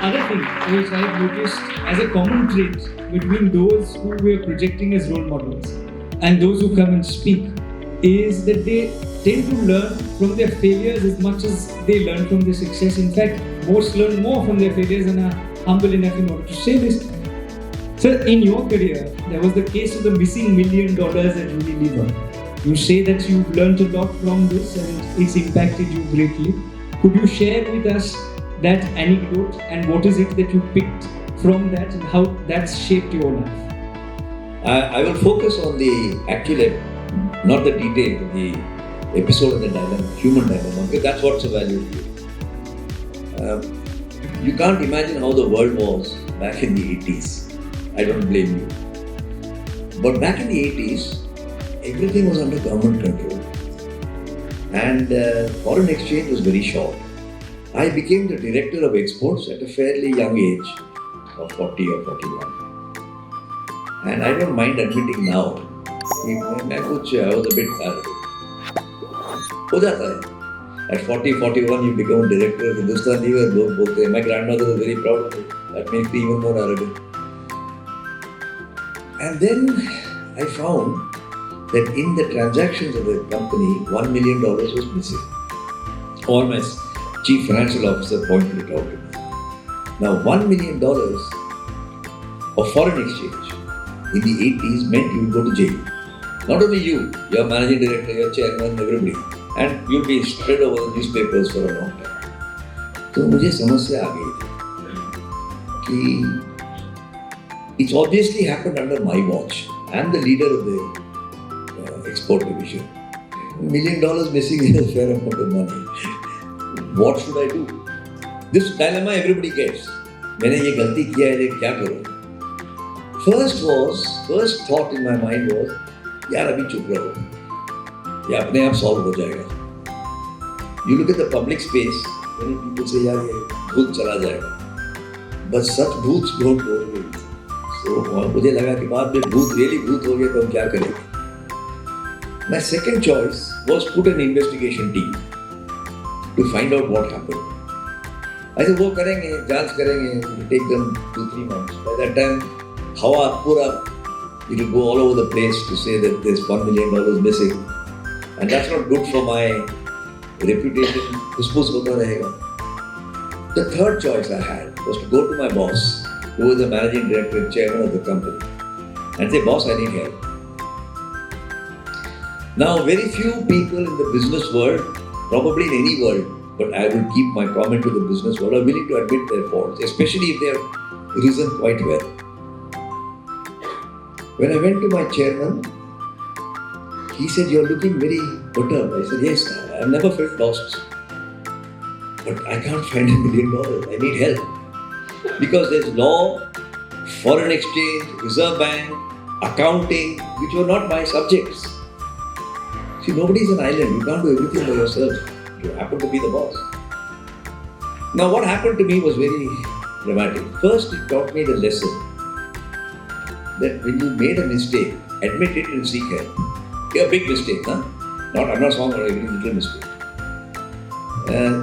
Other thing which I've noticed as a common trait between those who we are projecting as role models and those who come and speak is that they tend to learn from their failures as much as they learn from their success. In fact, most learn more from their failures and are humble enough in order to say this. Sir, in your career, there was the case of the missing $1 million at Unilever. You say that you've learned a lot from this and it's impacted you greatly. Could you share with us that anecdote and what is it that you picked from that and how that's shaped your life? I will focus on the actual, not the detail, the episode of the dilemma, human dilemma, because that's what's of value to you. You can't imagine how the world was back in the 80s. I don't blame you. But back in the 80s, everything was under government control. And foreign exchange was very short. I became the director of exports at a fairly young age of 40 or 41. And I don't mind admitting now, I was a bit arrogant. हो जाता है. At 40, 41, you become a director of Hindustan Lever. लोग बोलते हैं. My grandmother was very proud of it. That makes me even more arrogant. And then I found that in the transactions of the company, $1 million was missing. Or my chief financial officer pointed it out to me. Now, $1 million of foreign exchange in the 80s meant you would go to jail. Not only you, your managing director, your chairman, everybody. And you'll be spread over the newspapers for a long time. So मुझे समस्या आ गई थी कि it's obviously happened under my watch. I'm the leader of the export division. $1 million missing is a fair amount of money. What should I do? This dilemma everybody gets. मैंने ये गलती किया है, लेकिन क्या करूँ? First thought in my mind was, यार अभी चुप रहो, ये अपने आप solve हो जाएगा. You look at the public space, many people say, यार ये भूत चला जाएगा. But such bhoots don't go away. So मुझे लगा कि बाद में भूत हो गए तो हम क्या करेंगे? My second choice was put an investigation team to find out what happened. I said, वो करेंगे, जांच करेंगे, it will take them 2-3 months. By that time, हवा पूरा, it will go all over the place to say that there's $1 million missing. And that's not good for my reputation. फुसफुस होता रहेगा. The third choice I had was to go to my boss, who was the managing director and chairman of the company, and say, boss, I need help. Now, very few people in the business world, probably in any world, but I will keep my comment to the business world, are willing to admit their faults, especially if they have risen quite well. When I went to my chairman, he said, you're looking very perturbed. I said, yes, I've never felt lost. But I can't find $1 million. I need help. Because there's law, foreign exchange, reserve bank, accounting, which were not my subjects. See, nobody's an island. You can't do everything by yourself. You happen to be the boss. Now, what happened to me was very dramatic. First, it taught me the lesson that when you made a mistake, admit it and seek help. A big mistake, huh? I'm not saying every little mistake.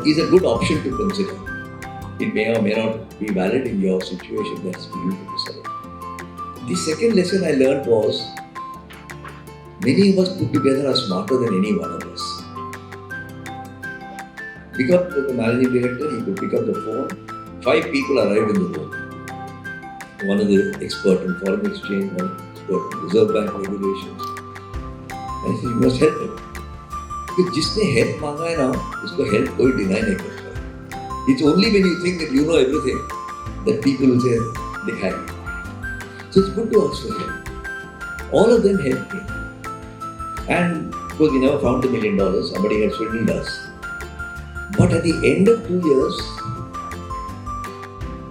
Is a good option to consider. It may or may not be valid in your situation. That's for you to decide. The second lesson I learned was, many of us put together are smarter than any one of us. Pick up the managing director, he could pick up the phone. 5 people arrived in the room. One is the expert in foreign exchange, one expert in reserve bank regulations. I said, you must help him. Because जिसने help मांगा है ना, उसको help कोई deny नहीं करता. It's only when you think that you know everything that people will say, दिखाए. So it's good to ask for help. All of them helped me. And of course we never found $1 million. Somebody had swindled us. But at the end of 2 years,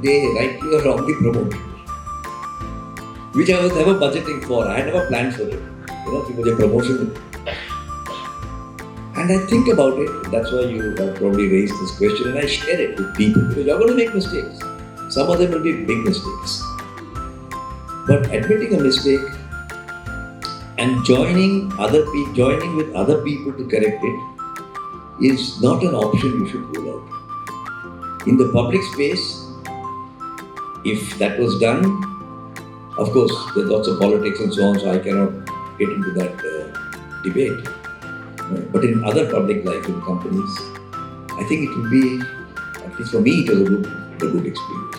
they rightly or wrongly promoted me. Which I was never budgeting for. I had never planned for it. कि promotion. And I think about it, that's why you have probably raised this question, and I share it with people because you're going to make mistakes. Some of them will be big mistakes. But admitting a mistake and joining with other people to correct it is not an option you should rule out. In the public space, if that was done, of course, there's lots of politics and so on, so I cannot get into that debate. But in other public life, in companies, I think it will be, at least for me, it was a good experience.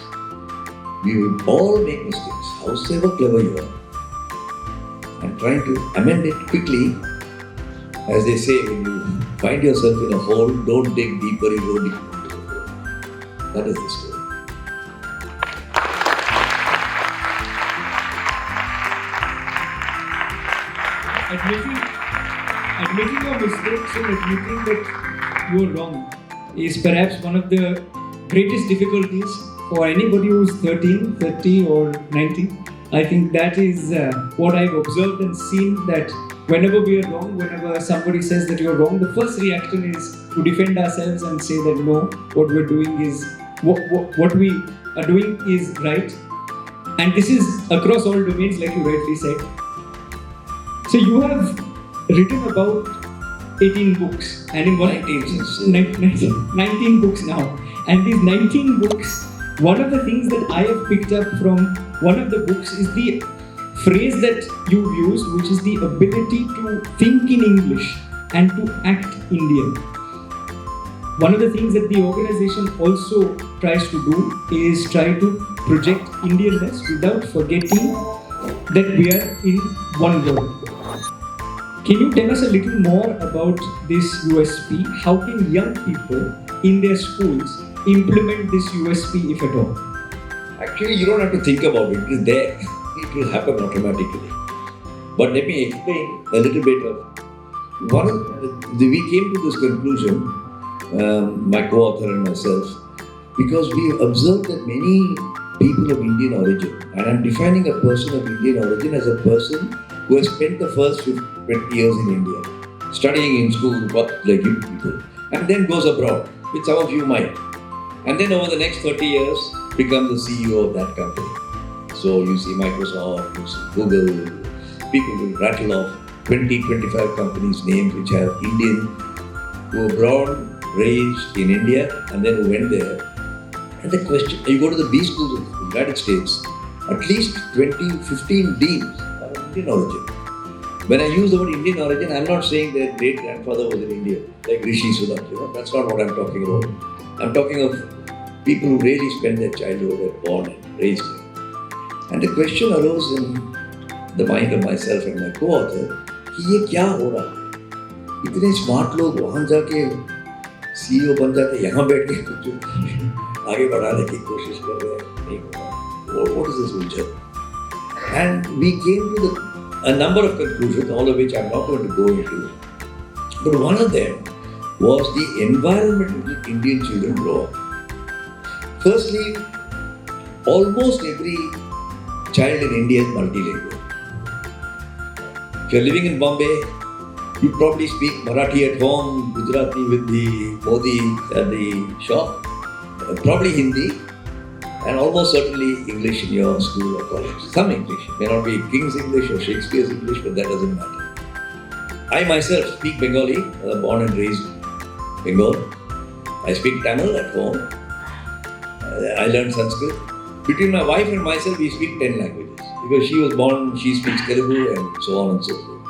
We will all make mistakes, however clever you are, and trying to amend it quickly. As they say, when you find yourself in a hole, don't dig deeper, you go deeper into the hole. That is the story. Admitting your mistakes and admitting that you are wrong is perhaps one of the greatest difficulties for anybody who's 13, 30 or 90. I think that is what I've observed and seen, that whenever we are wrong, whenever somebody says that you're wrong, the first reaction is to defend ourselves and say that no, what we're doing is, what we are doing is right. And this is across all domains, like you rightly said. So you have written about 18 books, and in 19 books now. And these 19 books, one of the things that I have picked up from one of the books is the phrase that you've used, which is the ability to think in English and to act Indian. One of the things that the organization also tries to do is try to project Indianness without forgetting that we are in one world. Can you tell us a little more about this USP? How can young people in their schools implement this USP, if at all? Actually, you don't have to think about it. It is there. It will happen automatically. But let me explain a little bit of we came to this conclusion, my co-author and myself, because we observed that many people of Indian origin, and I'm defining a person of Indian origin as a person who has spent the first 20 years in India, studying in school, like you people, and then goes abroad, which some of you might. And then over the next 30 years, becomes the CEO of that company. So you see Microsoft, you see Google, people will rattle off 20, 25 companies' names which have Indian who were born, raised in India, and then who went there. And the question, you go to the B schools of the United States, at least 20, 15 deans are of Indian origin. When I use the word Indian origin, I'm not saying their great-grandfather was in India, like Rishi Sunak. That's not what I'm talking about. I'm talking of people who really spent their childhood, were born and raised there. And the question arose in the mind of myself and my co-author कि ये क्या हो रहा है? इतने smart लोग वहाँ जाके CEO बन जाते, यहाँ बैठ के कुछ आगे बढ़ाने की कोशिश कर रहे हैं, नहीं हो रहा. What is this future? And we came to a number of conclusions, all of which I'm not going to go into. But one of them was the environment in which Indian children grow up. Firstly, almost every child in India is multilingual. If you're living in Bombay, you probably speak Marathi at home, Gujarati with the Modi at the shop, probably Hindi, and almost certainly English in your school or college. Some English. It may not be King's English or Shakespeare's English, but that doesn't matter. I myself speak Bengali, born and raised Bengal. I speak Tamil at home. I learned Sanskrit. Between my wife and myself, we speak 10 languages. Because she was born, she speaks Telugu and so on and so forth.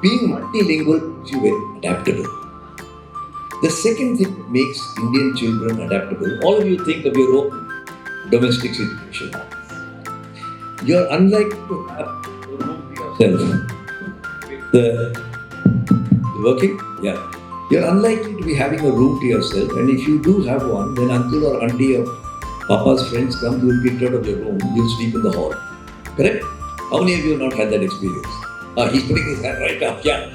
Being multilingual makes you very adaptable. The second thing that makes Indian children adaptable, all of you think of your own domestic situation. You're unlikely to have a room to yourself. The working? Yeah. You're unlikely to be having a room to yourself, and if you do have one, then uncle or auntie or papa's friends come, you'll be kicked out of your room, you'll sleep in the hall. Correct? How many of you have not had that experience? He's putting his hand right up, yeah.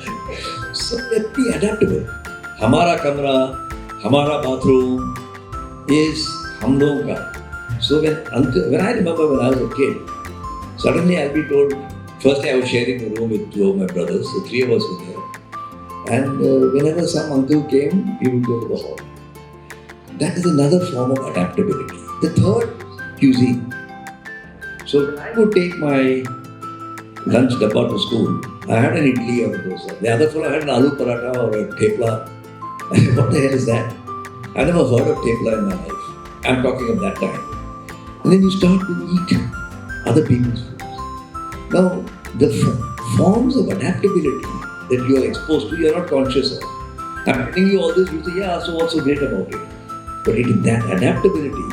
So let's be adaptable. Hamara kamra, hamara bathroom is hum log ka. So when I remember when I was a kid, suddenly I'll be told, firstly I was sharing a room with two of my brothers, so three of us were there. And whenever some uncle came, he would go to the hall. That is another form of adaptability. The third, cuisine. So I would take my lunch dabba to school. I had an idli or a dosa. The other fellow had an aloo paratha or a thepla. I said, what the hell is that? I never heard of Tepla in my life. I'm talking of that time. And then you start to eat other people's foods. Now, the forms of adaptability that you are exposed to, you are not conscious of. I'm telling you all this, you say, yeah, so what's so great about it? But it is that adaptability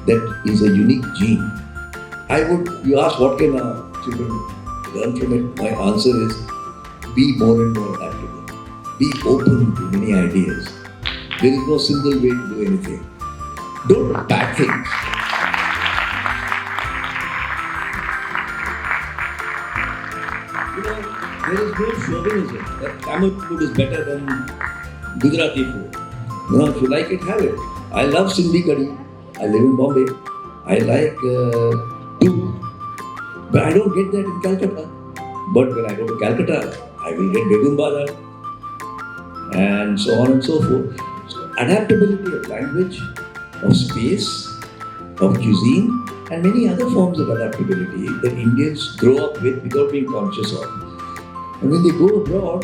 that is a unique gene. You ask what can children learn from it? My answer is, be more and more adaptable. Be open to many ideas. There is no single way to do anything. Don't do bad things. There is no chauvinism that Tamil food is better than Gujarati food. If you like it, have it. I love Sindhi curry. I live in Bombay. I like too. But I don't get that in Calcutta. But when I go to Calcutta, I will get begun bhaja and so on and so forth. So adaptability of language, of space, of cuisine, and many other forms of adaptability that Indians grow up with without being conscious of. And when they go abroad,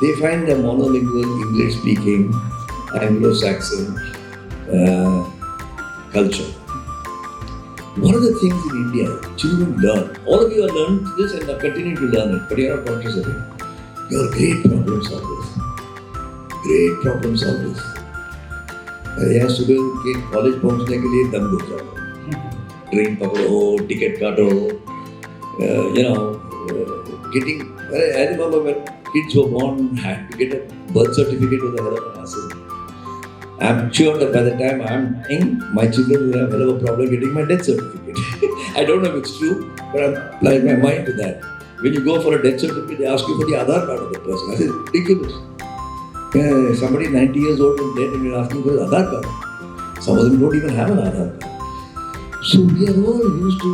they find a monolingual, English-speaking, Anglo-Saxon culture. What are the things in India children learn? All of you are learning this and are continuing to learn it, but you are not conscious of it. You are great problem solvers. Great problem solvers. अरे यार सुबह उठ के college पहुंचने के लिए दम घुट जाओ, ट्रेन पकड़ो, टिकट काटो, getting. I remember when kids were born, had to get a birth certificate with a hell of an hassle. I'm sure that by the time I'm dying, my children will have a hell of a problem getting my death certificate. I don't know if it's true, but I'm applying my mind to that. When you go for a death certificate, they ask you for the Aadhaar card of the person. I said, ridiculous. Somebody 90 years old is dead and you're asking for his Aadhaar card. Some of them don't even have an Aadhaar card. So we are all used to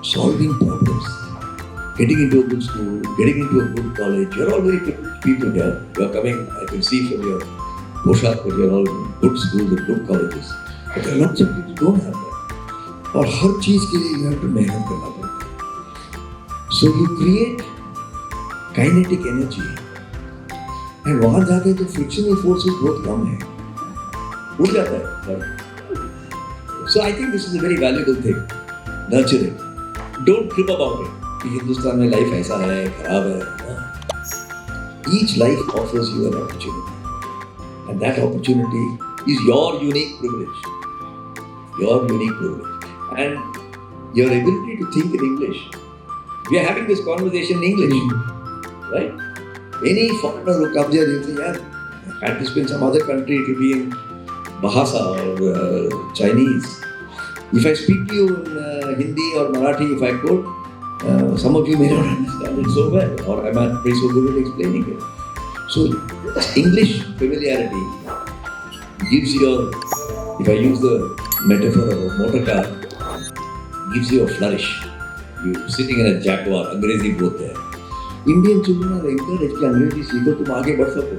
solving problems. Getting into a good school, getting into a good college. You're all very good people here. You're coming, I can see from your poshak that you're all in good schools and good colleges. But there are lots of people who don't have that. और हर चीज के लिए you have to मेहनत करना पड़ता है. So you create kinetic energy. And वहाँ जाके तो frictional forces बहुत कम है. उड़ जाता है. So I think this is a very valuable thing. Nurture it. Don't trip about it. कि हिंदुस्तान में लाइफ ऐसा है, खराब है. Each life offers you an opportunity. And that opportunity is your unique privilege. Your unique privilege. And your ability to think in English. We are having this conversation in English. Right? Any foreigner who comes here, you say, yeah, I had to spend some other country to be in Bahasa or Chinese. If I speak to you in Hindi or Marathi, if I could, some of you may not understand it so well, or I'm not very so good at explaining it. So, English familiarity gives you, if I use the metaphor of a motor car, gives you a flourish. You're sitting in a Jaguar, Angrezi both there. Indian children are encouraged कि अंग्रेजी सीखो तुम आगे बढ़ सको.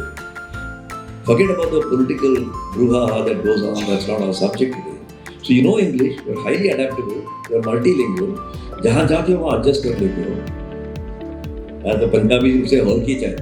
Forget about the political brouhaha that goes on. That's not our subject today. So you know English. You're highly adaptable. You're multilingual. जहाँ जाते हो वहाँ adjust कर लेते हो. तो पंजाबी उसे और की चाहे.